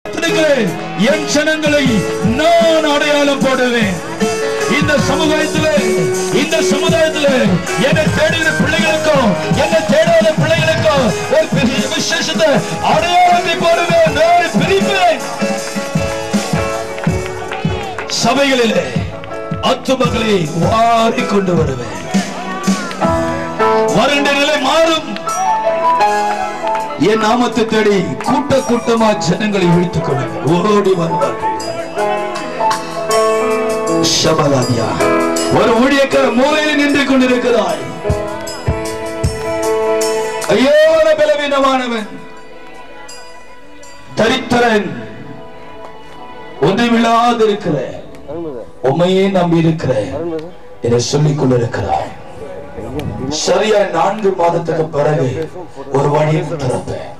என் ஜனங்களை நான் அடையாளம் போடுவேன். இந்த சமுதாயத்திலே இந்த சமுதாயத்திலே என்னை தேடுகிற பிள்ளைகளுக்கும் என்னை தேடாத பிள்ளைகளுக்கும் ஒரு பெரிய விசேஷத்தை அடையாளத்தை போடுவேன். நான் பிரிப்பேன். சபைகளிலே ஆத்துமக்களை வாரி கொண்டு வருவேன். வறண்ட நிலை மாறும். என் நாமத்தை தேடி கூட்ட கூட்டமா ஜனங்களை இழுத்துக் கொள்ளுங்கள். ஓடி வருவார்கள். சபலாதியா ஒரு ஊழியக்கார மூலையில் நின்று கொண்டிருக்கிறாய். ஐயோ பலவீனமானவன், தரித்திரன், ஒன்றுமில்லாது இருக்கிற உண்மையே நம்பி இருக்கிற என்னை சொல்லிக் கொண்டிருக்கிறாய். சரியா 4 மாதத்துக்கு பிறகு ஒரு வழியை திறப்பேன்.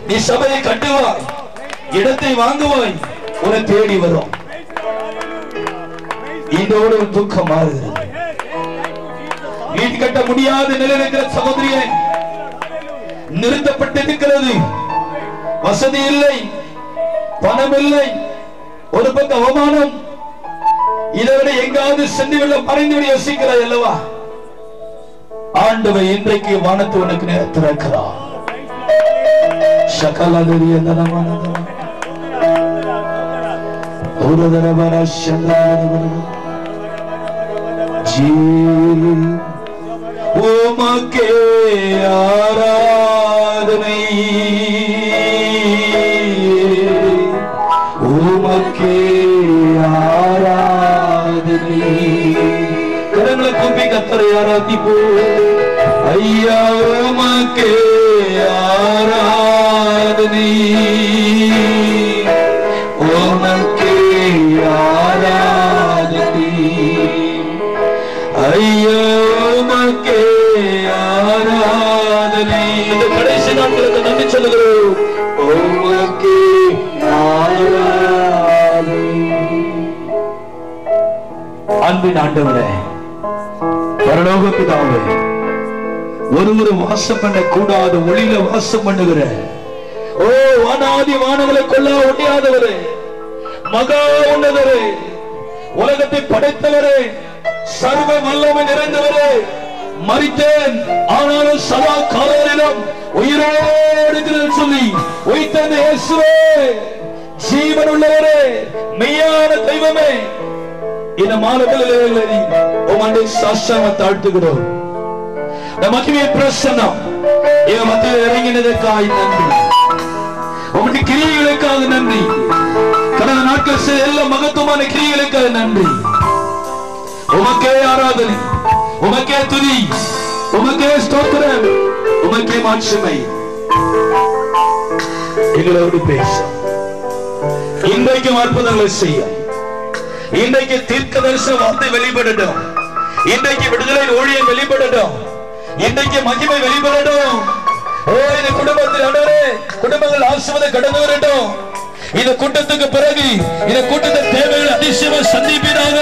நீ சபையை கட்டுவாய், இடத்தை வாங்குவாய், உன்னை தேடி வரும். இதோடு ஒரு துக்கம் மாறுகிறது. வீடு கட்ட முடியாத நிலையில் இருக்கிற சகோதரியை நிறுத்தப்பட்டிருக்கிறது. வசதி இல்லை, பணம் இல்லை, ஒரு பக்கம் அவமானம். இதை விட எங்காவது சென்று விட மறைந்து யோசிக்கிறாய் அல்லவா? ஆண்டவர் இன்றைக்கு வானத்தை உனக்கு திறக்கிறார். உமக்கே ஆராதனை, உமக்கே ஆராதனை. கரங்களை கூப்பி கர்த்தரை ஆராதிப்போம். ஐயா உமக்கே ஆராதனை, உமக்கே ஆராதனை. ஐயா உமக்கே ஆராதனை. இந்த கடைசி நாட்களுக்கு நன்றி சொல்லுகிறோம். உமக்கே ஆராதனை. அன்பின் ஆண்டவரே, பரலோக பிதாவே, ஒருவரு வாசம் பண்ண கூடாத ஒளியில வாசம் பண்ணுகிற ஓ வானாதி வானங்களை கொள்ள ஒழியாதவரே, மகா உன்னதரே, உலகத்தை படைத்தவரே, சர்வ வல்லமை நிறைந்தவரே, மரித்தேன் ஆனாலும் சதா காலத்திலும் உயிரோடு சொல்லி உயிர்த்தெழுந்த இயேசுவே, ஜீவன் உள்ளவரே, மெய்யான தெய்வமே, இந்த மாலகளில் உம்மை சாஷ்டாங்க தாழ்த்துகிறோம். நமக்கு பிரசன்னம் என் மத்தியில் இறங்கினதற்காக நன்றி. உங்களுடைய கிரியைகளுக்காக நன்றி. கடந்த நாட்கள் செய்த எல்லா மகத்துவமான கிரியைகளுக்காக நன்றி. உமக்கே ஆராதனை, உமக்கே துதி, உமக்கே ஸ்தோத்திரம், உமக்கே மாட்சிமை. எங்களோடு பேச, இன்றைக்கும் அற்புதங்களை செய்ய, இன்றைக்கு தீர்க்க தரிசன வார்த்தை வெளிப்படட்டும், இன்றைக்கு விடுதலை ஊழியம் வெளிப்படட்டும், இன்றைக்கு மகிமை வெளிப்படட்டும். ஓ இந்த குடும்பத்தில் ஆண்டவரே, குடும்பங்கள் ஆசீர்வாதம் கடந்து வரட்டும். இந்த கூட்டத்துக்கு பிறகு இந்த கூட்டத்தின் தேவைகள் அதிசயமா சந்திப்பீராக,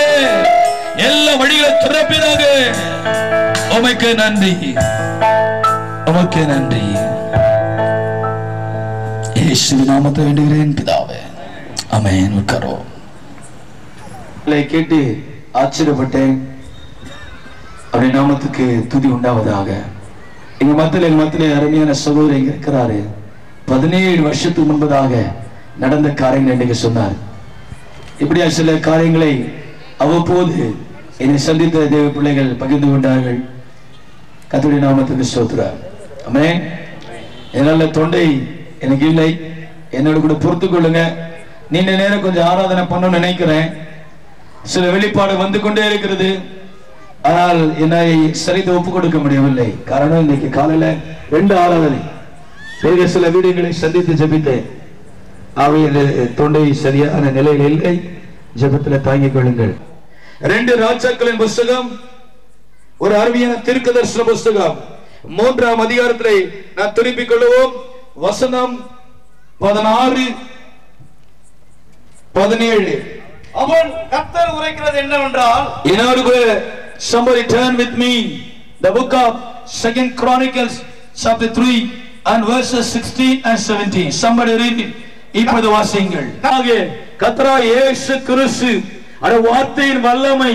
எல்லா வழிகளை திறப்பீராக. உமக்கு நன்றி, உமக்கு நன்றி. இயேசுவின் நாமத்தை வேண்டுகிறேன் பிதாவே, ஆமென். உட்காரோ. கேட்டு ஆச்சரியப்பட்டேன். அவருடைய நாமத்துக்கு துதி உண்டாவதாக. எங்க மத்தியில அருமையான சகோதரர் இங்க இருக்கிறாரு. 17 வருஷத்துக்கு முன்பதாக நடந்த காரியங்கள் இன்னைக்கு சொன்னார். இப்படியா சில காரியங்களை அவ்வப்போது என்னை சந்தித்த தேவ பிள்ளைகள் பகிர்ந்து கொண்டார்கள். கர்த்தருடைய நாமத்துக்கு ஸ்தோத்திரம். ஆமென். என்னால தொண்டை எனக்கு இல்லை, என்னோட கூட பொறுத்து கொள்ளுங்க. நீண்ட நேரம் கொஞ்சம் ஆராதனை பண்ணணும்னு நினைக்கிறேன். சில வெளிப்பாடு வந்து கொண்டே இருக்கிறது. ஆனால் என்னை சரித்து ஒப்புக் கொடுக்க முடியவில்லை. காரணம் இன்னைக்கு காலையில 2 ஆராதனை வேறு சில வீடுகளை சந்தித்து ஜெபித்தேன். அவையில் தொண்டை சரியான நிலையில் இல்லை. ஜெபத்தில் தாங்கிக் கொள்ளுங்கள். 2 ராஜாக்களின் புஸ்தகம் ஒரு அருமையான தீர்க்க தரிசன புஸ்தகம். 3ஆம் அதிகாரத்திலே நான் திருப்பிக் கொள்வோம். வசனம் 16, 17. அவன் கர்த்தர் உரைக்கிறது என்னவென்றால், somebody turn with me the book of 2 Chronicles chapter 3 and verses 16 and 17. Somebody read it. இப்போது வாசியுங்கள். கர்த்தராகிய இயேசு கிறிஸ்து அந்த வார்த்தையின் வல்லமை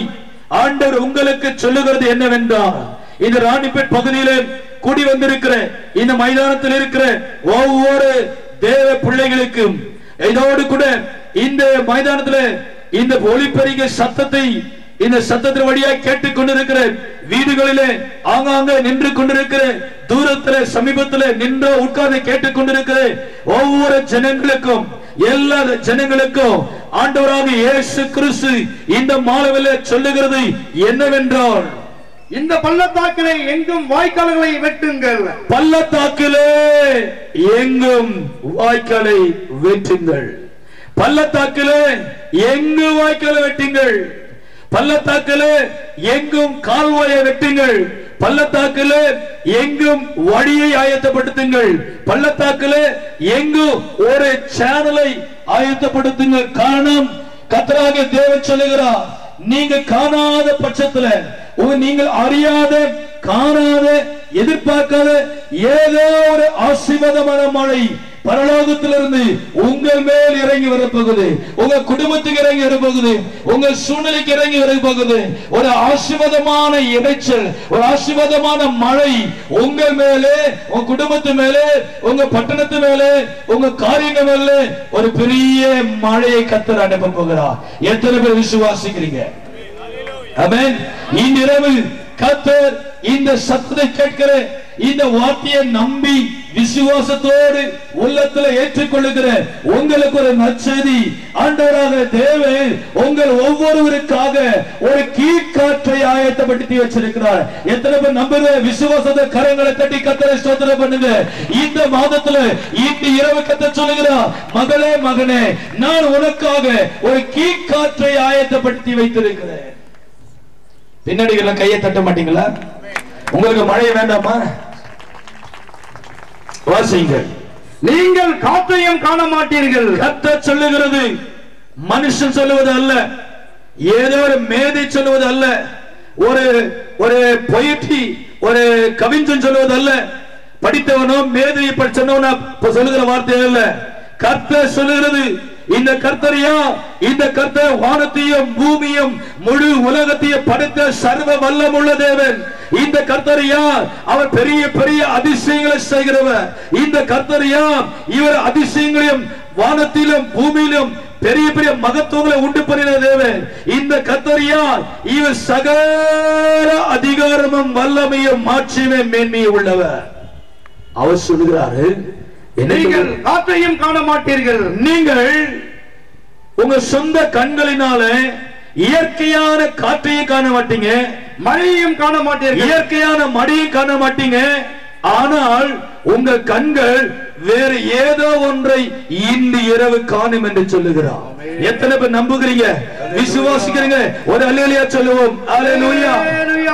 ஆண்டவர் உங்களுக்கு சொல்லுகிறது என்னவென்றால், இந்த ராணிப்பேட் பகுதியிலே கூடி வந்திருக்கிற இந்த மைதானத்தில் இருக்கிற ஒவ்வொரு தேவ பிள்ளைகளுக்கும் இதோடு கூட இந்த மைதானத்தில் இந்த ஒளிப்பெருகிய சத்தத்தை இந்த சத்தத்தின் வழியாக கேட்டுக் கொண்டிருக்கிற வீடுகளிலே ஆங்காங்க நின்று கொண்டிருக்கிற தூரத்தில் சமீபத்தில் நின்று உட்கார்ந்து கேட்டுக் கொண்டிருக்கிற ஒவ்வொரு ஜனங்களுக்கும் எல்லா ஜனங்களுக்கும் ஆண்டவராகிய இயேசு கிறிஸ்து இந்த மாலையிலே சொல்லுகிறது என்னவென்றால், இந்த பள்ளத்தாக்கிலே எங்கும் வாய்க்கால்களை வெட்டுங்கள். பள்ளத்தாக்கிலே எங்கும் வாய்க்காலை வெட்டுங்கள். பள்ளத்தாக்கிலே எங்கும் வாய்க்காலை வெட்டுங்கள். பள்ளத்தாக்கிலே எங்கும் கால்வாயை வெட்டுங்கள். பள்ளத்தாக்கிலே எங்கும் வழியை ஆயத்தப்படுத்துங்கள். பள்ளத்தாக்கிலே எங்கும் ஒரு சேனலை ஆயத்தப்படுத்துங்கள். காரணம், கர்த்தராகிய தேவன் சொல்லுகிறார், நீங்க காணாத பட்சத்துல, நீங்கள் அறியாத காணாத எதிர்பார்க்காத ஏதோ ஒரு ஆசீர்வாதமான மழை பரலோகத்திலிருந்து உங்கள் மேல் இறங்கி வரப்போகுது. உங்க குடும்பத்துக்கு இறங்கி வரப்போகுது. உங்கள் சூழ்நிலைக்கு இறங்கி வரப்போகுது. ஒரு ஆசீர்வாதமான இறைச்சல், ஒரு ஆசீர்வாதமான மழை உங்கள் மேலே, உங்க குடும்பத்து மேலே, உங்க பட்டணத்து மேலே, உங்க காரியங்கள் மேலே ஒரு பெரிய மழையை கர்த்தர் அனுப்ப போகிறார். எத்தனை பேர் விசுவாசிக்கிறீங்க? ஆமென். இன்றிரவு கர்த்தர் இந்த சத்தத்தை கேட்கிற இந்த வார்த்தையை நம்பி விசுவாசத்தோடு உள்ளத்தில் ஏற்றுக்கொள்ளுகிற உங்களுக்கு ஒரு நற்செய்தி, ஆண்டவராக தேவன் உங்கள் ஒவ்வொருவருக்காக ஒரு கீழ்காற்றை ஆயத்தப்படுத்தி வச்சிருக்கிறார். எத்தனை பேர் நம்புற? விசுவாசத்தை கரங்களை தட்டி கர்த்தரை ஸ்தோத்திரம் பண்ணுங்க. இந்த மாதத்துல இந்த இரவு கர்த்தர் சொல்லுகிறார், மகளே மகனே, நான் உனக்காக ஒரு கீழ்காற்றை ஆயத்தப்படுத்தி வைத்திருக்கிறேன். பின்னாடி கையை தட்ட மாட்டீங்களா? உங்களுக்கு மழை வேண்டாமா? வாசிங்கள். நீங்கள் காற்றையும் காண மாட்டீர்கள். கர்த்தர் சொல்லுகிறது, மனுஷன் சொல்லுவது அல்ல, ஏதோ ஒரு மேதை சொல்லுவது அல்ல, ஒரு பொயிட்ரி ஒரு கவிஞன் சொல்லுவது அல்ல, படித்தவனோ மேதையை சொன்னவனோ சொல்லுகிற வார்த்தை அல்ல. கர்த்தர் சொல்லுகிறது, இந்த கர்த்தரையா, இந்த கர்த்தர் வானத்தையும் பூமியும் முழு உலகத்தையும் படைத்த சர்வ வல்லமுள்ள தேவன். இந்த கர்த்தரையா, அவர் பெரிய பெரிய அதிசயங்களை செய்கிறவர். இந்த கர்த்தரையா, இவர் அதிசயங்களையும் வானத்திலும் பூமியிலும் பெரிய பெரிய மகத்துவங்களை உண்டு பண்ணின தேவன். இந்த கர்த்தரையா, இவர் சகல அதிகாரமும் வல்லமையும் மாட்சியும் மேன்மையும் உள்ளவர். அவர் சொல்லுகிறாரு, நீங்கள் காற்றையும் காண மாட்டீர்கள். நீங்கள் உங்க சொந்த கண்களினால இயற்கையான காற்றையும் காண மாட்டீங்க, மழையையும் காண மாட்டீர்கள், இயற்கையான மழையும் காண மாட்டீங்க. ஆனால் உங்கள் கண்கள் வேறு ஏதோ ஒன்றை இன்று இரவு காணும் என்று சொல்லுகிறார். எத்தனை பேர் நம்புகிறீங்க, விசுவாசிக்கிறீங்க? ஒரு அல்லேலூயா சொல்லுவோம். அல்லேலூயா.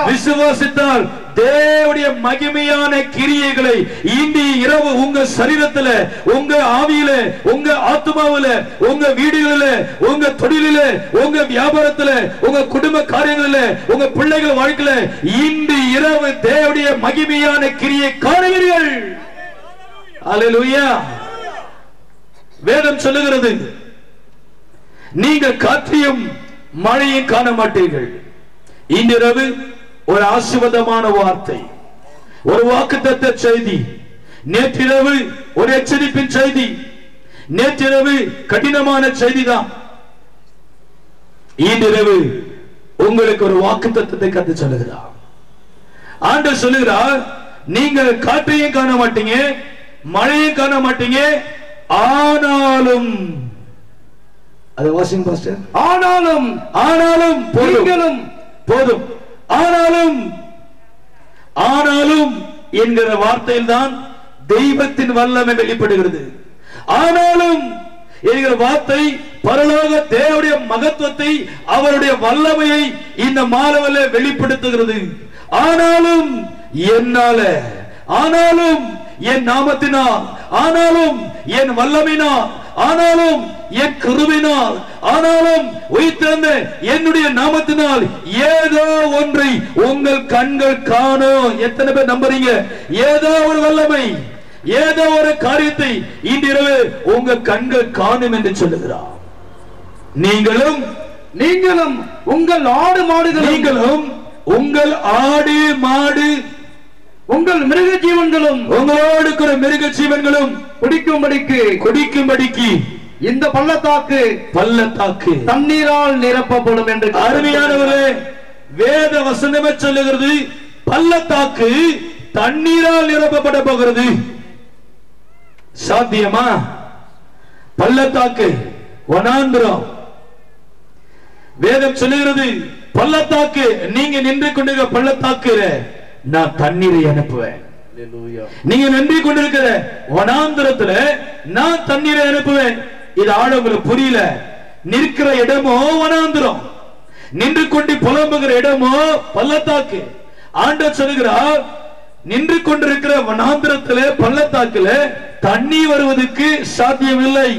விசுவாசித்தால் தேவனுடைய மகிமையான கிரியைகளை இன்று இரவு உங்க சரீரத்துல, உங்க ஆவியில, உங்க ஆத்மாவில, உங்க வீடுகளில, உங்க தொழிலில, உங்க வியாபாரத்துல, உங்க குடும்ப காரியங்களில, உங்க பிள்ளைகள் வாழ்க்கையில இன்று இரவு தேவனுடைய மகிமையான கிரியை காணுவீர்கள். அல்லேலூயா. வேதம் சொல்லுகிறது, நீங்கள் காற்றையும் மழையும் காண மாட்டீர்கள். இன்றிரவு ஒரு ஆசீர்வாதமான வார்த்தை, ஒரு வாக்குத்தத்த செய்தி. நேற்றிரவு ஒரு எச்சரிப்பின் செய்தி, நேற்றிரவு கடினமான செய்தி தான். இன்றிரவு உங்களுக்கு ஒரு வாக்குத்தத்தத்தை கத்து சொல்லுகிறார். ஆண்டவர் சொல்லுகிறார், நீங்கள் காற்றையும் காண மாட்டீங்க, மழையும் காண மாட்டீங்க, ஆனாலும், அது வாசிங் பாஸ்டர், ஆனாலும் ஆனாலும் போதும் போதும், ஆனாலும் ஆனாலும் என்கிற வார்த்தையில் தான் தெய்வத்தின் வல்லமை வெளிப்படுகிறது. ஆனாலும் என்கிற வார்த்தை பரலோக தேவனுடைய மகத்துவத்தை, அவருடைய வல்லமையை இந்த மாலவல்ல வெளிப்படுத்துகிறது. ஆனாலும் என்னால, ஆனாலும் என் நாமத்தினால், ஆனாலும் என் வல்லமையினால், ஆனாலும் என் கிருபையினால், ஆனாலும் உயிர்த்தெழுந்த என்னுடைய நாமத்தினால் ஏதோ ஒன்றை உங்கள் கண்கள் காணும். எத்தனை பேர் நம்புறீங்க? ஏதோ ஒரு வல்லமை, ஏதோ ஒரு காரியத்தை இன்றிரவு உங்க கண்கள் காணும் என்று சொல்லுகிறார். நீங்களும் உங்கள் ஆடு மாடுகளும் நீங்களும் உங்கள் ஆடு மாடு உங்கள் மிருக ஜீவன்களும் உங்களோடு இருக்கிற மிருக ஜீவன்களும் குடிக்கும்படிக்கு இந்த பள்ளத்தாக்கு தண்ணீரால் நிரப்பப்படும் என்று. அருமையானவர்களே, வேத வசனமே சொல்லுகிறது பள்ளத்தாக்கு தண்ணீரால் நிரப்பப்பட போகிறது. சாத்தியமா? பள்ளத்தாக்கு வனாந்திரம். வேதம் சொல்லுகிறது பள்ளத்தாக்கு, நீங்க நின்று கொண்டிருக்கிற பள்ளத்தாக்கு நான் தண்ணீரை அனுப்புவேன். நீங்க நின்று கொண்டிருக்கிற வனாந்திரத்துல நான் தண்ணீரை அனுப்புவேன். இது ஆழங்களுக்கு புரியல. நிற்கிற இடமோ வனாந்திரம், நின்று கொண்டு புலம்புகிற இடமோ பள்ளத்தாக்கு. ஆண்டவர் சொல்லுகிறார், நின்று கொண்டிருக்கிற வனாந்திரத்துல பள்ளத்தாக்குல தண்ணீர் வருவதற்கு சாத்தியமில்லை.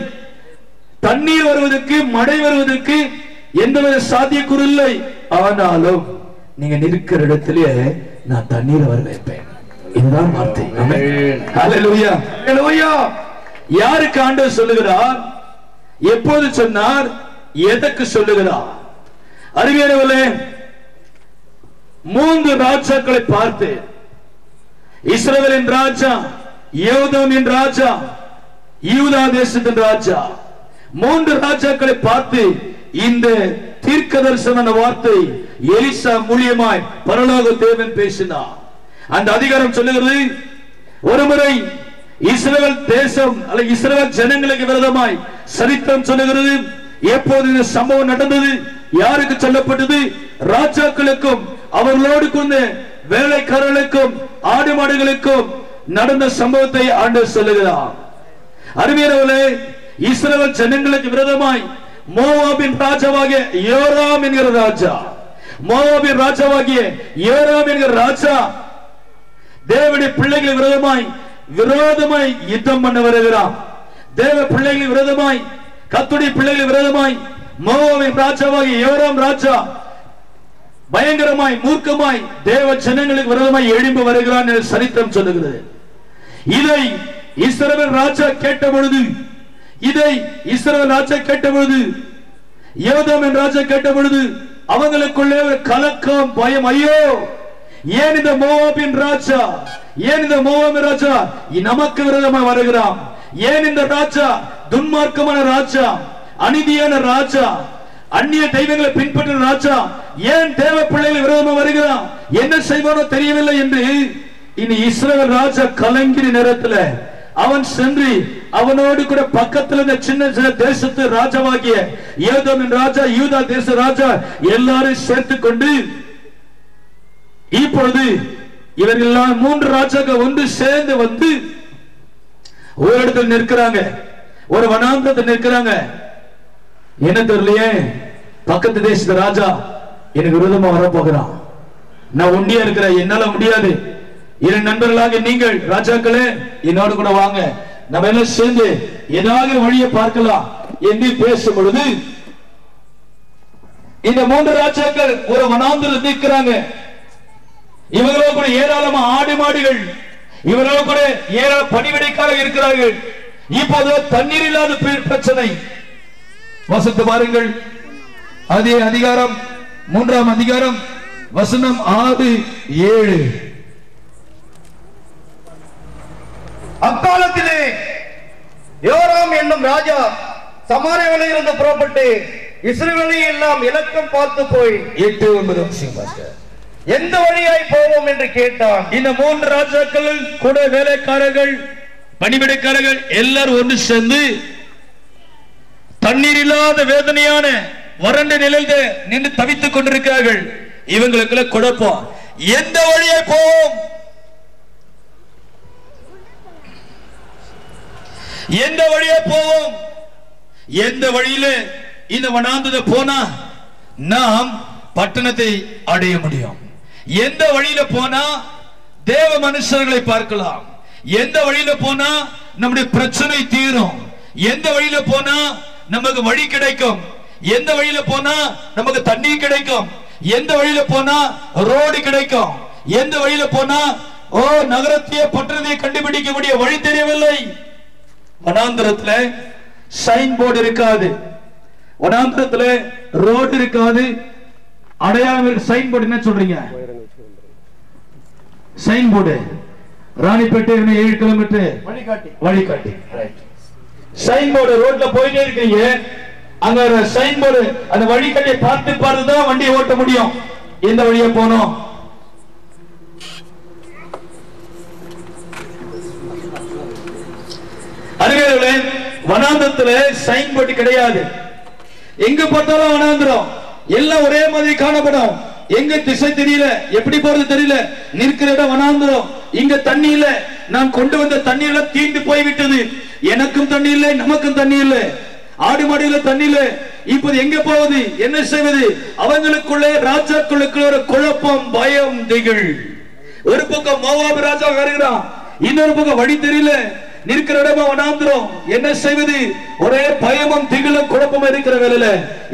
தண்ணீர் வருவதற்கு, மழை வருவதற்கு எந்தவித சாத்தியக்கூறு இல்லை. ஆனாலும் நீங்க நிற்கிற இடத்திலே நான் தண்ணீரை வர வைப்பேன். இதுதான் வார்த்தை. ஹல்லேலூயா, ஹல்லேலூயா. யாருக்கு ஆண்டவர் சொல்லுகிறார்? எப்போது சொன்னார்? எதற்கு சொல்லுகிறார்? அருமையானவர்களே, 3 ராஜாக்களை பார்த்து, இஸ்ரவேலின் ராஜா, யோதாமின் ராஜா, யூதா தேசத்தின் ராஜா, 3 ராஜாக்களை பார்த்து இந்த தீர்க்க தரிசன வார்த்தை எலிசா மூலியமாய் பரலோக தேவன் பேசினார். அந்த அதிகாரம் சொல்லுகிறது, ஒருமுறை இஸ்ரவேல் தேசம் அல்லது இஸ்ரவேல் ஜனங்களுக்கு விரோதமாய் சரித்திரம் சொல்லுகிறது. எப்போது இந்த சம்பவம் நடந்தது, யாருக்கு சொல்லப்பட்டது? ராஜாக்களுக்கும் அவர்களோடு கொண்ட வேலைக்காரர்களுக்கும் ஆடு மாடுகளுக்கும் நடந்த சம்பவத்தை ஆண்டவர் சொல்லுகிறார். அருமையானவர்களே, இஸ்ரவேல் ஜனங்களுக்கு விரோதமாய் மோவாபின் ராஜாவாகிய யோராம் என்கிற ராஜா, மோவாபின் ராஜாவாகிய யோராம் என்கிற ராஜா தேவனுடைய பிள்ளைகள் விரோதமாய் யுத்தம் பண்ண வருகிறான். தேவ பிள்ளைகள் விரோதமாய், கர்த்தருடைய பிள்ளைகள் விரோதமாய் மோவாபின் ராஜாவாகிய யோராம் ராஜா பயங்கரமாய் மூர்க்கமாய் தேவ ஜனங்களுக்கு விரோதமாய் எழும்பி வருகிறான் என்று சரித்திரம் சொல்லுகிறது. இதை இஸ்ரவேல் ராஜா கேட்ட பொழுது, யோதாமின் ராஜா கேட்ட பொழுது அவங்களுக்குள்ளே ஒரு கலக்கம், பயம். ஐயோ, ஏன் இந்த மோவாபின் ராஜா நமக்கு விரோதமாக வருகிறான்? ஏன் இந்த ராஜா துன்மார்க்கமான ராஜா, அநீதியான ராஜா, அந்நிய தெய்வங்களை பின்பற்றின ராஜா ஏன் தேவ பிள்ளைகள் விரோதமாக வருகிறான்? என்ன செய்வானோ தெரியவில்லை என்று இனி இஸ்ரவேல் ராஜா கலங்கிற நேரத்தில் அவன் சென்று அவனோடு கூட பக்கத்தில் இருந்த சின்ன சின்ன தேசத்து ராஜாவாகிய யோதாமின் ராஜா, யூதா தேச ராஜா எல்லாரும் சேர்த்துக் கொண்டு இப்பொழுது இவர்கள் 3 ராஜாக்கள் ஒன்று சேர்ந்து வந்து ஒரு இடத்தில் நிற்கிறாங்க, ஒரு வனாந்தரத்தில் நிற்கிறாங்க. என்ன தெரியலையே, பக்கத்து தேசத்து ராஜா எனக்கு விரோதமா வரப்போகிறான், நான் ஒண்டியா இருக்கிறேன், என்னால முடியாது. 2 நண்பர்களாக நீங்கள் ராஜாக்களே என்னோடு கூட வாங்க, நம்ம எல்லாம் சேர்ந்து ஏதாவது வழியை பார்க்கலாம் என்று பேசும் பொழுது இந்த 3 ராஜாக்கள் ஒரு வனாந்தரத்தில் நிற்கிறாங்க. இவர்களோ கூட ஏராளமா ஆடு மாடுகள், இவர்களோ கூட ஏராள பணிவிடைக்காரர்கள் இருக்கிறார்கள். இப்போது தண்ணீர் இல்லாத பிரச்சனை. வசனத்தை பாருங்கள், அதே அதிகாரம் 3ஆம் அதிகாரம் வசனம் 6-7. அக்காலத்திலே யோராம் என்னும் ராஜா சமாரியாவில் இருந்து புறப்பட்டு இஸ்ரவேலை எல்லாம் இலக்கம் பார்த்து போய் 8-9 எந்த வழியாய் போவோம் என்று கேட்டான். இந்த 3 ராஜாக்கள் கூட வேலைக்காரர்கள், பணிவிடைக்காரர்கள் எல்லாரும் ஒன்று சேர்ந்து தண்ணீர் இல்லாத வேதனையான வறண்ட நிலையில் நின்று தவித்துக் கொண்டிருக்கிறார்கள். இவங்களுக்குள்ள குழப்பம், எந்த வழியாய் போவோம், எந்த வழியே போவோம், எந்த வழியில இந்த வனாந்தரத்தை போனா நாம் பட்டணத்தை அடைய முடியும், எந்த வழியில போனா தேவ மனுஷர்களை பார்க்கலாம், எந்த வழியில போனா நம்முடைய பிரச்சனை தீரும், எந்த வழியில போனா நமக்கு வழி கிடைக்கும், எந்த வழியில போனா நமக்கு தண்ணீர் கிடைக்கும், எந்த வழியில போனா ரோடு கிடைக்கும், எந்த வழியில போனா ஓ நகரத்தையே பட்டணத்தை கண்டுபிடிக்கக்கூடிய வழி தெரியவில்லை. வனாந்திரத்துல சைன் போர்டு இருக்காது, வனாந்திரத்துல ரோடு இருக்காது, அடையாளம் சைன் போர்டு. என்ன சொல்றீங்க? Sign board. ராணிப்பேட்டை 7 கிலோமீட்டர் வழிகாட்டி. சைன் போர்டு ரோட்ல போயிட்டே இருக்கீங்க, அங்க சைன் போர்டு அந்த வழிகாட்டியை பார்த்துதான் வண்டியை ஓட்ட முடியும். எந்த வழியா போனோம்? அறிவியர்களே, வனாந்திரத்துல சைன் போர்டு கிடையாது. எங்க பார்த்தாலும் வனாந்திரம், எல்லாம் ஒரே மாதிரி காணப்படும். எங்க திசை தெரியல, எப்படி போறது தெரியல, நிற்கிற இடம் வனாந்திரம். இங்க தண்ணி இல்ல, நான் கொண்டு வந்த தண்ணி எல்லாம் தீர்ந்து போய்விட்டது. எனக்கும் தண்ணி இல்லை, நமக்கும் தண்ணி இல்லை, ஆடு மாடுல தண்ணி இல்லை. இப்போது எங்க போவது, என்ன செய்வது? அவங்களுக்குள்ளே ராஜாக்களுக்கு ஒரு குழப்பம், பயம், திகில். ஒரு பக்கம் மோவாபு ராஜா வருகிறான், இன்னொரு பக்கம் வழி தெரியல, நிற்கிற இடமா வனாந்திரம். என்ன செய்வது? ஒரே பயமும் திகிலும் குழப்பம் இருக்கிற வேலையில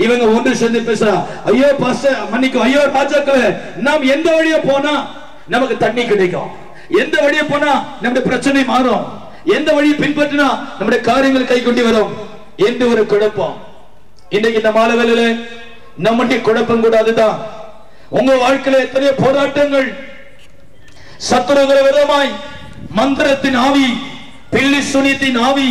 இவங்க ஒன்று சேர்ந்து பேசுறா, ஐயோ பாஸ்டர் மன்னிக்கும், ஐயோ ராஜாக்களே, நாம் எந்த வழியா போனா நமக்கு தண்ணி கிடைக்கும், எந்த வழியா போனா நம்முடைய பிரச்சனை மாறும், எந்த வழியை பின்பற்றினா நம்முடைய காரியங்கள் கை கொண்டு வரும் என்று ஒரு குழப்பம். இன்னைக்கு இந்த மாலை வேளையில நம்முடைய குழப்பம் கூட அதுதான். உங்க வாழ்க்கையில எத்தனையோ போராட்டங்கள், சத்துருகிற விதமாய் மந்திரத்தின் ஆவி, பில்லி சுனியத்தின் ஆவி,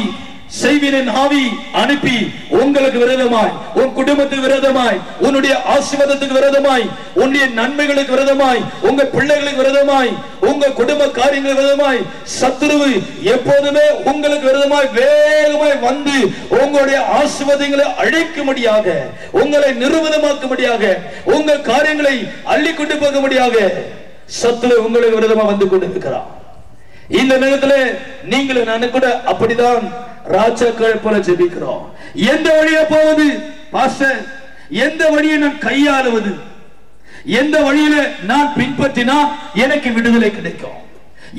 செய்வினின் ஆவி அனுப்பி உங்களுக்கு விரோதமாய், உன் குடும்பத்துக்கு விரோதமாய், உன்னுடைய ஆசீர்வாதத்துக்கு விரோதமாய், உன்னுடைய நன்மைகளுக்கு விரோதமாய், உங்க பிள்ளைகளுக்கு விரோதமாய், உங்க குடும்ப காரியங்களுக்கு விரோதமாய் சத்துருவு எப்போதுமே உங்களுக்கு விரோதமாய் வேகமாய் வந்து உங்களுடைய ஆசீர்வாதங்களை அழிக்கும்படியாக, உங்களை நிர்மூலமாக்கும்படியாக, உங்கள் காரியங்களை அள்ளி கொண்டு போகும்படியாக சத்துரு உங்களுக்கு விரோதமா வந்து கொண்டிருக்கிறார். இந்த நேரத்தில் நீங்களும் நான் கூட அப்படிதான் ராஜாக்கள் போல ஜெபிக்கிறோம். எந்த வழியா போவது பாஸ்டர்? எந்த வழியை நான் கையாளுவது? எந்த வழியில நான் பின்பற்றினா எனக்கு விடுதலை கிடைக்கும்?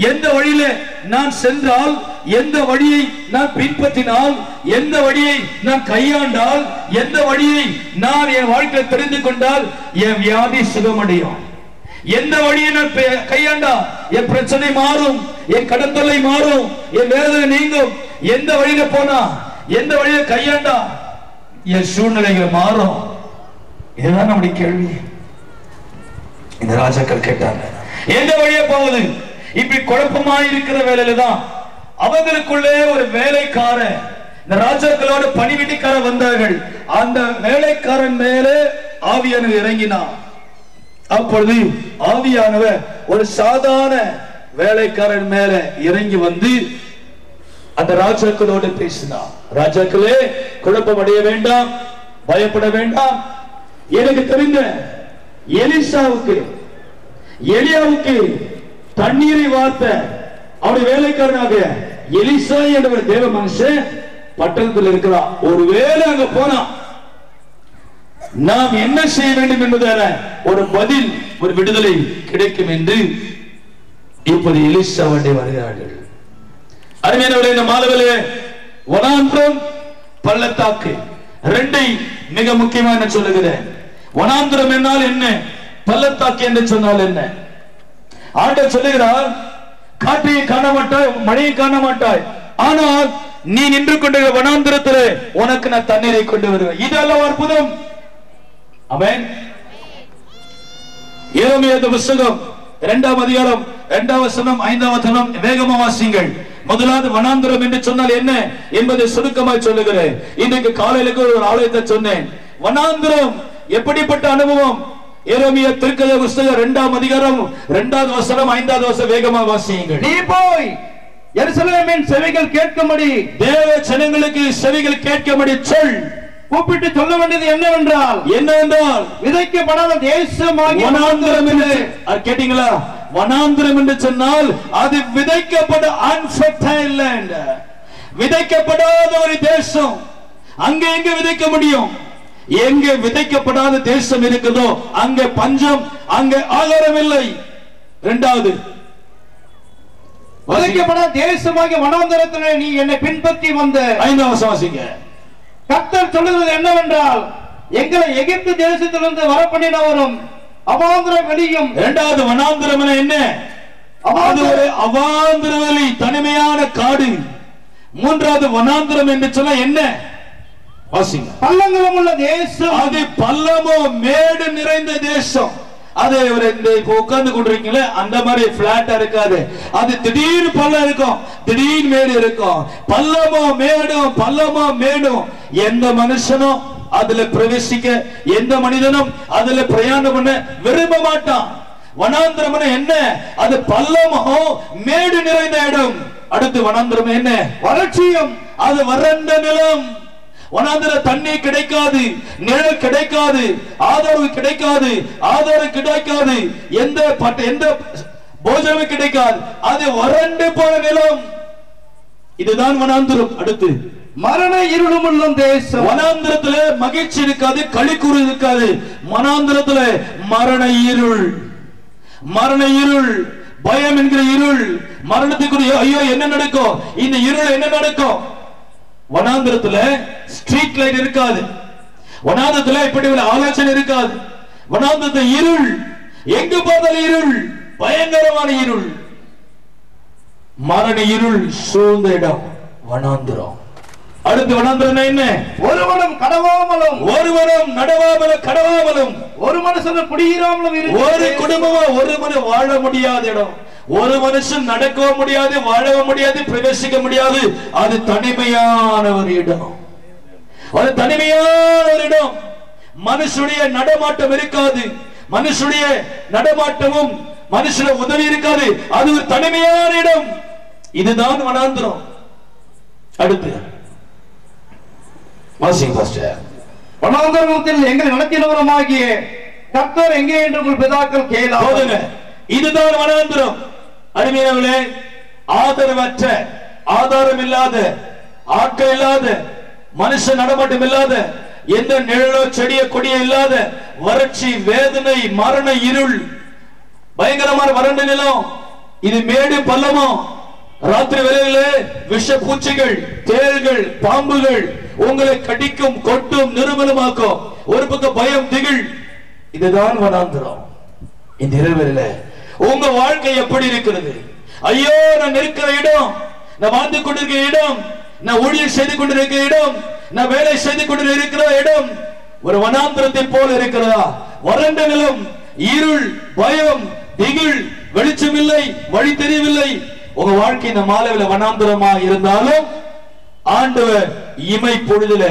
எந்த வழியில நான் சென்றால், எந்த வழியை நான் பின்பற்றினால், எந்த வழியை நான் கையாண்டால், எந்த வழியை நான் என் வாழ்க்கையை தெரிந்து கொண்டால் என் வியாதி சுகமடையும்? எந்த வழியை நான் கையாண்டா என் பிரச்சனை மாறும், என் கடன் தொல்லை மாறும், என் வேதனை நீங்கும்? எந்த வழியில போனா, எந்த வழியை கையாண்டா என் சூழ்நிலைகள் மாறும்? இதுதான் நம்முடைய கேள்வி. இந்த ராஜாக்கள் கேட்டாங்க, எந்த வழியா போவது? இப்படி குழப்பமாய் இருக்கிற வேலையில தான் அவங்களுக்குள்ளே ஒரு வேலைக்காரன், இந்த ராஜாக்களோட பணிவிடைக்காரன் வந்தார்கள். அந்த வேலைக்காரன் மேலே ஆவியானவர் இறங்கினார். அப்பொழுது ஆவியானவர் ஒரு சாதாரண வேலைக்காரன் மேல இறங்கி வந்து அந்த ராஜாக்களோடு பேசினார். ராஜாக்களே, குழப்பம் அடைய வேண்டாம், பயப்பட வேண்டாம். எனக்கு தெரிந்த எலியாவுக்கு தண்ணீரை வார்த்த அவருடைய வேலைக்காரனாக எலிசா என்ற ஒரு தேவ மனுஷன் பட்டணத்தில் இருக்கிறார். ஒருவேளை அங்க போனா நாம் என்ன செய்ய வேண்டும் என்பதான ஒரு பதில், ஒரு விடுதலை கிடைக்கும் என்று இப்போது எலிசா வண்டை வருகிறார்கள். அருமையானவர்களே, இந்த மாலையிலே வனாந்திரம், பள்ளத்தாக்கு ரெண்டை மிக முக்கியமாக சொல்லுகிறேன். வனாந்திரம் என்னால் என்ன, பள்ளத்தாக்கு என்று சொன்னால் என்ன? ஆண்டவர் சொல்லுகிறார், காற்றையை காண மாட்டாய், மழையை காண மாட்டாய், ஆனால் நீ நின்று கொண்டிருக்கிற வனாந்திரத்திலே உனக்கு நான் தண்ணீரை கொண்டு வருவேன். இதெல்லாம் அற்புதம். ஆமென். எரேமியா புத்தகம் 2ஆம் அதிகாரம் 2ஆம் வசனம் 5ஆம் வசனம் வேகமா வாசிங்கள். முதலாவது வனாந்திரம் என்று சொன்னால் என்ன என்பதை சுருக்கமாய் சொல்லுகிறேன். இன்றைக்கு காலையில ஒரு ஆலயத்தை சொன்னேன். வனாந்திரம் எப்படிப்பட்ட அனுபவம்? எரேமியா தீர்க்கதரிசி புத்தகம் 2ஆம் அதிகாரம் 2ஆவது வசனம் 5ஆவது வசனம் வேகமா வாசியுங்கள். நீ போய் எருசலேமின் செவிகள் கேட்கும்படி, தேவ ஜனங்களுக்கு செவிகள் கேட்கும்படி சொல். கூப்பிட்டு சொல்ல வேண்டியது என்னவென்றால் விதைக்கப்படாத தேசமாகிய வனாந்திரம் என்று. கேட்டீங்களா? வனாந்திரம் என்று சொன்னால் அது விதைக்கப்பட்ட unfertile land, விதைக்கப்படாத ஒரு தேசம். அங்க எங்க விதைக்க முடியும்? எங்க விதைக்கப்படாத தேசம் இருக்குதோ அங்க பஞ்சம், அங்க ஆகாரம் இல்லை. இரண்டாவது, விதைக்கப்படாத தேசமாகிய வனாந்திரத்திலே நீ என்னை பின்பற்றி வந்த. 5ஆம் வசனம் வாசிங்க. கர்த்தர் சொல்லுகிறது என்னவென்றால், எங்களை எகிப்து தேசத்திலிருந்து வரப்பண்ணினவரும் அவாந்திர வெளியும். இரண்டாவது வனாந்திரம் என்ன? அது ஒரு அவாந்தர வெளி, தனிமையான காடு. மூன்றாவது வனாந்திரம் என்று சொன்னா என்ன? பள்ளங்களும் உள்ள தேசம். அது பள்ளமோ மேடு நிறைந்த தேசம். அது உட்கார்ந்து கொண்டிருக்கீங்களே அந்த மாதிரி பிளாட்டா இருக்காது. அது திடீர் பள்ளம் இருக்கும், திடீர் மேடு இருக்கும். பள்ளமோ மேடும், பள்ளமோ மேடும். எந்த மனுஷனும் அதுல பிரவேசிக்க, எந்த மனிதனும் அதுல பிரயாணம் பண்ண விரும்ப மாட்டான். வனாந்திரம் என்ன? அது பள்ளமோ மேடு நிறைந்த இடம். அடுத்து வனாந்திரம் என்ன? வறட்சியும். அது வறண்ட நிலம். வனாந்திர தண்ணீர் கிடைக்காது, நிழல் கிடைக்காது, ஆதரவு கிடைக்காது, எந்த போஜனமும் கிடைக்காது. அது வறண்டு போன நிலம். இதுதான் வனாந்திரம். அடுத்து மரண இருளும் உள்ள தேசம். வனாந்திரத்துல மகிழ்ச்சி இருக்காது, களிக்கூறு இருக்காது. வனாந்திரத்துல மரண இருள், பயம் என்கிற இருள். மரணத்துக்குரிய ஐயோ என்ன நடக்கும், இந்த இருள் என்ன நடக்கும்? வனாந்திரத்துல ஸ்ட்ரீட் லைட் இருக்காது. வனாந்திரத்துல இப்படி ஒரு ஆலோசனை இருக்காது. வனாந்திரத்துல இருள், எங்கு பார்த்தாலும் இருள், பயங்கரமான இருள், மரண இருள் சூழ்ந்த இடம் வனாந்திரம். அடுத்து வனாந்திரம் என்ன? ஒருவனும் கடவாமலும், ஒருவனும் கடவாமலும், ஒரு மனுஷன் குடியிராமலும், ஒரு குடும்பமா ஒரு மனுஷன் வாழ முடியாத இடம். ஒரு மனுஷன் நடக்கவும் முடியாது, வாழவும் முடியாது, பிரவேசிக்க முடியாது. அது தனிமையான ஒரு இடம். அது தனிமையான ஒரு இடம். மனுஷனுடைய நடமாட்டம் இருக்காது, மனுஷனுடைய நடமாட்டமும் மனுஷனுடைய உதவி இருக்காது. அது ஒரு தனிமையான இடம். இதுதான் வனாந்திரம். அடுத்து வாசிங் பாஸ்டர். வனாந்திரத்தில் எங்கள் நடத்தினவருமாகிய கர்த்தர் எங்கே என்று உங்கள் பிதாக்கள் கேளாதீங்க. இதுதான் வனாந்திரம். அருமையானவர்களே, ஆதரவற்ற, ஆதாரம் இல்லாத, ஆட்கள் இல்லாத, மனுஷ நடமாட்டம் இல்லாத, எந்த நிழலோ செடியோ கொடியோ இல்லாத வறட்சி, வேதனை, மரண இருள், பயங்கரமான வறண்ட நிலம். இது மேடு பள்ளமோ, ராத்திரி வேளையிலே விஷ பூச்சிகள், தேள்கள், பாம்புகள் உங்களை கடிக்கும், கொட்டும், நிர்மலமாக்கும். ஒரு பக்கம் பயம், திகில். இதுதான் வனாந்திரம். இந்த இரவிலே உங்க வாழ்க்கை எப்படி இருக்கிறது? ஐயோ, நான் இருக்கிற இடம், நான் வாழ்ந்து கொண்டிருக்கிற இடம், நான் ஊழியர் செய்து கொண்டிருக்கிற இடம், நான் வேலை செய்து கொண்டிருக்கிற இடம் ஒரு வனாந்திரத்தை போல இருக்கிறதா? வறண்ட நிலம், இருள், பயம், திகில், வெளிச்சம் இல்லை, வழி தெரியவில்லை. உங்க வாழ்க்கை இந்த மாலையில வனாந்திரமா இருந்தாலும் ஆண்டவர் இமை பொழுதுல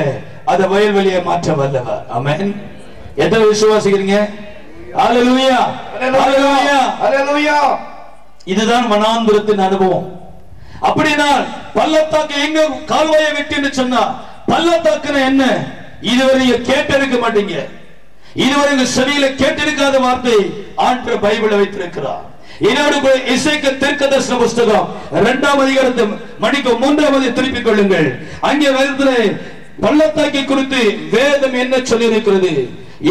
அதை வயல்வெளியை மாற்ற வல்லவர். ஆமென். எத்தனை விசுவாசிக்கிறீங்க? ஹல்லேலூயா, ஹல்லேலூயா, ஹல்லேலூயா. இதுதான் வனாந்திரத்தின் அனுபவம். அப்படினா பள்ளத்தாக்கு எங்க கால்வாயை வெட்டின்னு சொன்னா, பள்ளத்தாக்குனா என்ன? இதுவரை கேட்டிருக்க மாட்டீங்க. இதுவரை செவியில கேட்டிருக்காத வார்த்தை ஆண்டவர் பைபிளை வைத்திருக்கிறார். இதோடு எசேக்கியேல் தீர்க்கதரிசன புத்தகம் 2ஆம் அதிகாரத்தை மணிக்கு 3ஆவது திருப்பிக் கொள்ளுங்கள். அங்கே வருகிற பள்ளத்தாக்கை குறித்து வேதம் என்ன சொல்லி இருக்கிறது?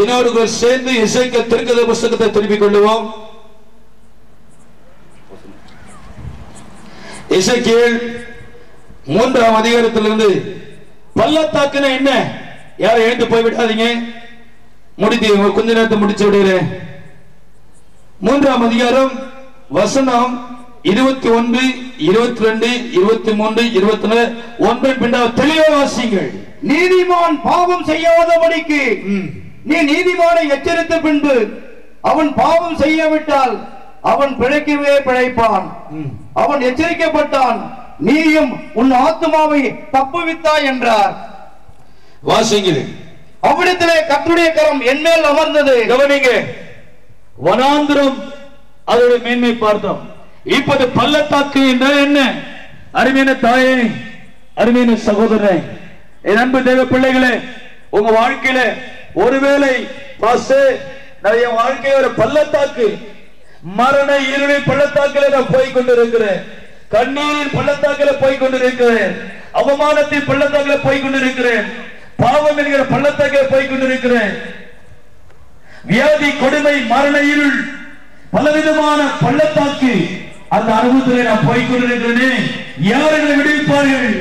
இதோடு சேர்ந்து எசேக்கியேல் தீர்க்கதரிசன புத்தகத்தை திருப்பிக் கொள்ளுவோம். எசேக்கியேல் 3ஆம் அதிகாரத்திலிருந்து பள்ளத்தாக்குனா என்ன? யாரும் எழுந்து போய்விடாதீங்க, முடித்து கொஞ்ச நேரத்தை முடிச்சு விடுகிறேன். 3ஆம் அதிகாரம் வசனம் 21, 22, 23, 24 பின்னால் தெளிவாக வாசிங்கள். நீதிமான் பாவம் செய்யாதபடிக்கு நீ நீதிமானை எச்சரித்த பின்பு அவன் பாவம் செய்யாவிட்டால் அவன் பிழைக்கவே பிழைப்பான். அவன் எச்சரிக்கப்பட்டான், நீயும் உன் ஆத்துமாவை தப்புவித்தாய் என்றார். வாசிங்கள். அவ்விடத்திலே கர்த்தருடைய கரம் என்மேல் அமர்ந்தது. கவனிங்க, வனாந்திரம் அதோட மேன்மை பார்த்தோம். இப்போது பள்ளத்தாக்கு என்றால் என்ன? அருமையான தாயே, அருமையான சகோதரனே, என் அன்பு தேவ பிள்ளைகளே, உங்க வாழ்க்கையில ஒருவேளை என் வாழ்க்கை ஒரு பள்ளத்தாக்கு, மரண இருளின் பள்ளத்தாக்கில நான் போய் கொண்டிருக்கிறேன், கண்ணீரின் பள்ளத்தாக்கில போய் கொண்டிருக்கிறேன், அவமானத்தின் பள்ளத்தாக்கில போய் கொண்டிருக்கிறேன், பாவம் என்கிற பள்ளத்தாக்கில போய் கொண்டிருக்கிறேன், வியாதி, கொடுமை, மரண இருள், பலவிதமான பள்ளத்தாக்கு, அந்த அனுபவத்தில் நான் போய் கொண்டிருக்கிறேன். யார் என்னை விடுவிப்பார்கள்?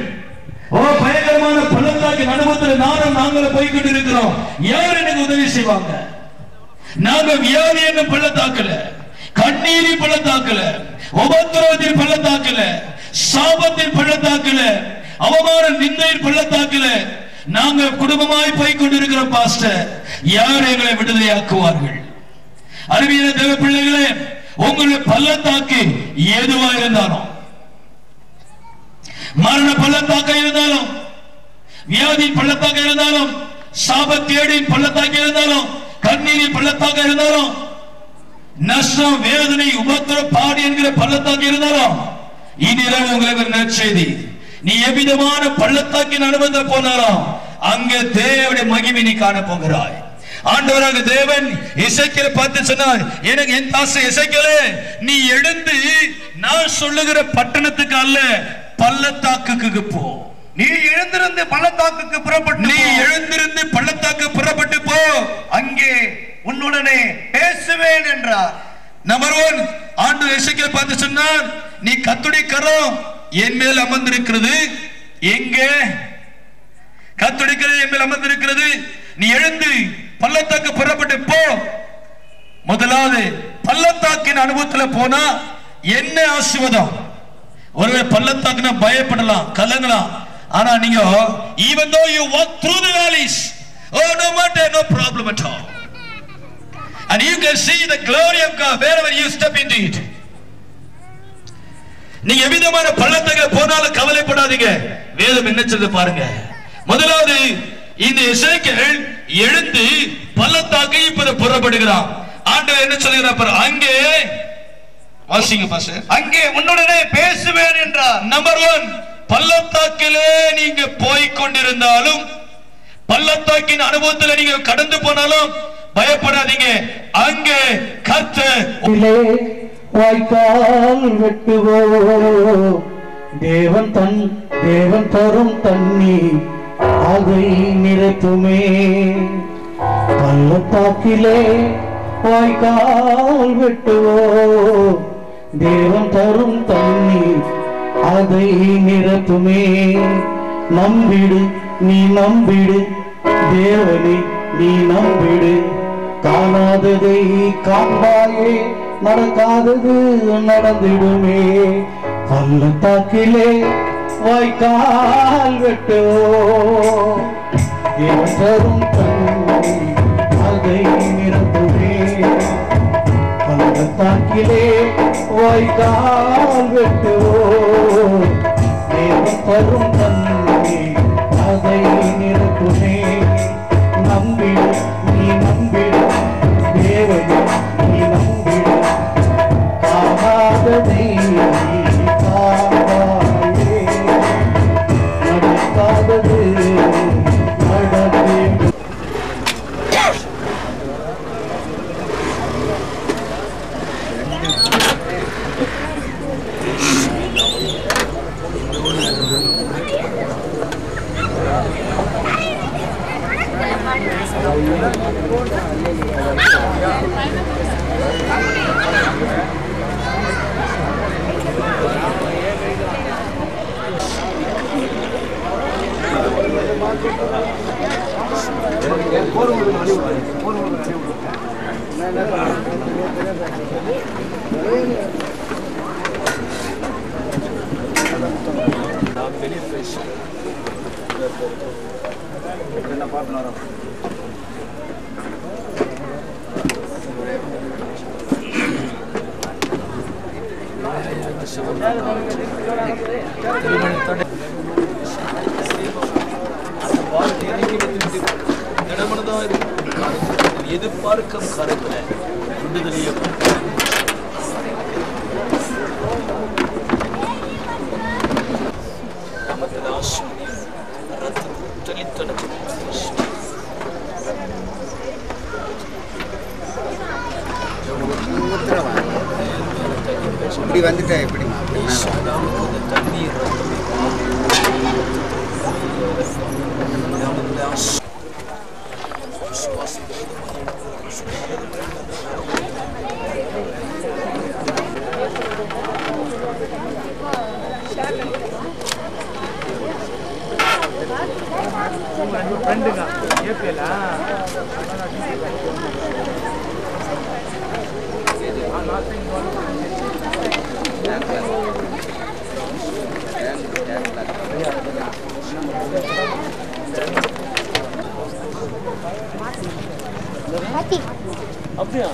பயங்கரமான பள்ளத்தாக்கின் அனுபவத்தில் நாங்களும் போய் கொண்டிருக்கிறோம். யார் எனக்கு உதவி செய்வாங்க? நாங்க வியாதி என்ன பள்ளத்தாக்கல, கண்ணீரி பள்ளத்தாக்கல, உபத்திரவத்தின் பள்ளத்தாக்குல, சாபத்தின் பள்ளத்தாக்குல, அவமான நிந்தையின் பள்ளத்தாக்குல நாங்க குடும்பமாய் போய் கொண்டிருக்கிறோம் பாஸ்டர். யார் எங்களை விடுதலையாக்குவார்கள்? அருமையான தேவ பிள்ளைகளே, உங்களுடைய பள்ளத்தாக்கு எதுவா இருந்தாலும், மரண பள்ளத்தாக்க இருந்தாலும், வியாதியின் பள்ளத்தாக்க இருந்தாலும், சாபத்தேடின் பள்ளத்தாக்க இருந்தாலும், கண்ணீரின் பள்ளத்தாக்க இருந்தாலும், நஷ்டம், வேதனை, உபத்திரம், பாடி என்கிற பள்ளத்தாக்க இருந்தாலும், இந்நிரவு உங்களுக்கு ஒரு நற்செய்தி. நீ எவ்விதமான பள்ளத்தாக்கின் அனுபவத்தை போனாலும் அங்கே தேவனுடைய மகிமை நீ காண போகிறாய். ஆண்டவராக தேவன் எசேக்கியேலை பார்த்து சொன்னார், எனக்கு என் தாசன் எசேக்கியேலே, நீ எழுந்து நான் சொல்லுகிற பட்டணத்துக்கு அல்ல, பள்ளத்தாக்குக்கு போ. நீ எழுந்திருந்து பள்ளத்தாக்குக்கு புறப்பட்டு, நீ எழுந்திருந்து பள்ளத்தாக்கு புறப்பட்டு போ, அங்கே உன்னுடனே பேசுவேன் என்றார். நம்பர் 1, ஆண்டவர் எசேக்கியேலை பார்த்து சொன்னார், நீ கர்த்தருடைய கரம் என் மேல் அமர்ந்திருக்கிறது. எங்கே? கர்த்தருடைய கரம் என் மேல் அமர்ந்திருக்கிறது. நீ எழுந்து பள்ளத்தாக்கு புறப்பட்டு போ. முதலாவது பள்ளத்தாக்கின் அனுபவத்துல போனா என்ன ஆசீர்வாதம்? ஒருவேளை பள்ளத்தாக்குனா பயப்படலாம், கலங்கலாம். ஆனா நீங்க even though you walk through the valleys, oh no matter, no problem at all, and you can see the glory of God wherever you step into it. நீங்க எவ்விதமான பள்ளத்தாக்கு போனாலும் கவலைப்படாதீங்க. வேதம் என்ன சொல்லுது பாருங்க. முதலாவது இந்த எசேக்கியேல் எழுந்து பள்ளத்தாக்கை இப்ப புறப்படுகிறான். ஆண்டவர் என்ன சொல்கிறார் பாரு, அங்கே வாசிங்க பாஸ்டர், அங்கே உன்னுடனே பேசுவேன் என்றார். நம்பர் 1, பள்ளத்தாக்கிலே நீங்க போய் கொண்டிருந்தாலும், பள்ளத்தாக்கின் அனுபவத்தில் நீங்க கடந்து போனாலும் பயப்படாதீங்க. அங்கே கர்த்தர் வாய்க்கால் வெட்டுவோ, தேவன் தரும் தண்ணீர் அதை நிறுத்துமே. பள்ளத்தாக்கிலே வாய்க்கால் வெட்டுவோ, தேவன் தரும் தண்ணீர் அதை நிறுத்துமே. நம்பிடு, நீ நம்பிடு, தேவனை நீ நம்பிடு. காணாததை காண்பாயே, நடக்காதது நடந்திடுமே. பள்ளத்தாக்கிலே வாய்க்கால் வெட்டுவோ, தேவன் தரும் தண்ணீர் அதை நிறுத்துமே. பள்ளத்தாக்கிலே வாய்க்கால் வெட்டுவோ, தேவன் தரும் தண்ணீர் அதை நிறுத்துமே. நம்பிடு, நீ நம்பிடு, தேவனை நீ நம்பிடு. காணாததை காண்பாயே, நடக்காதது நடந்தே. எதிர்பார்க்கும் கருத்துல விடுதலையை இப்படி வந்துட்டா எப்படி தண்ணீர் அப்படியா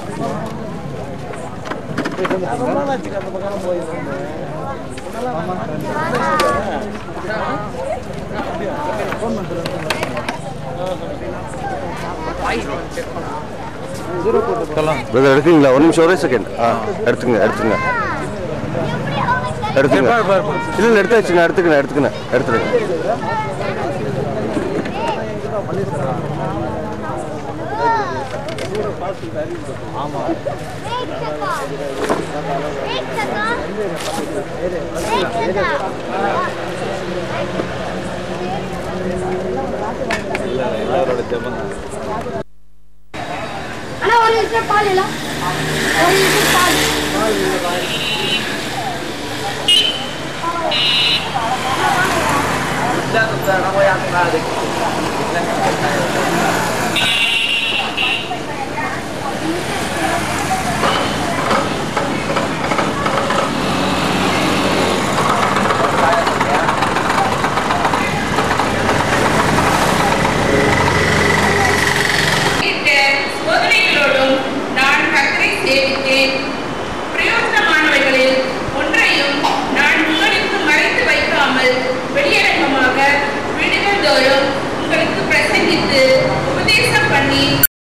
எடுக்குங்களா? ஒரு நிமிஷம், ஒரே செகண்ட். எடுத்துங்க எடுத்துங்க எடுத்துங்க. இல்லை இல்லை, எடுத்தாச்சுண்ணா. எடுத்துடுங்க. எல்லாரோட ஜெபம். அண்ணா ஒரு லிட்டர் பால் இல்ல, ஒரு லிட்டர் பால். நம்ம யாருக்கு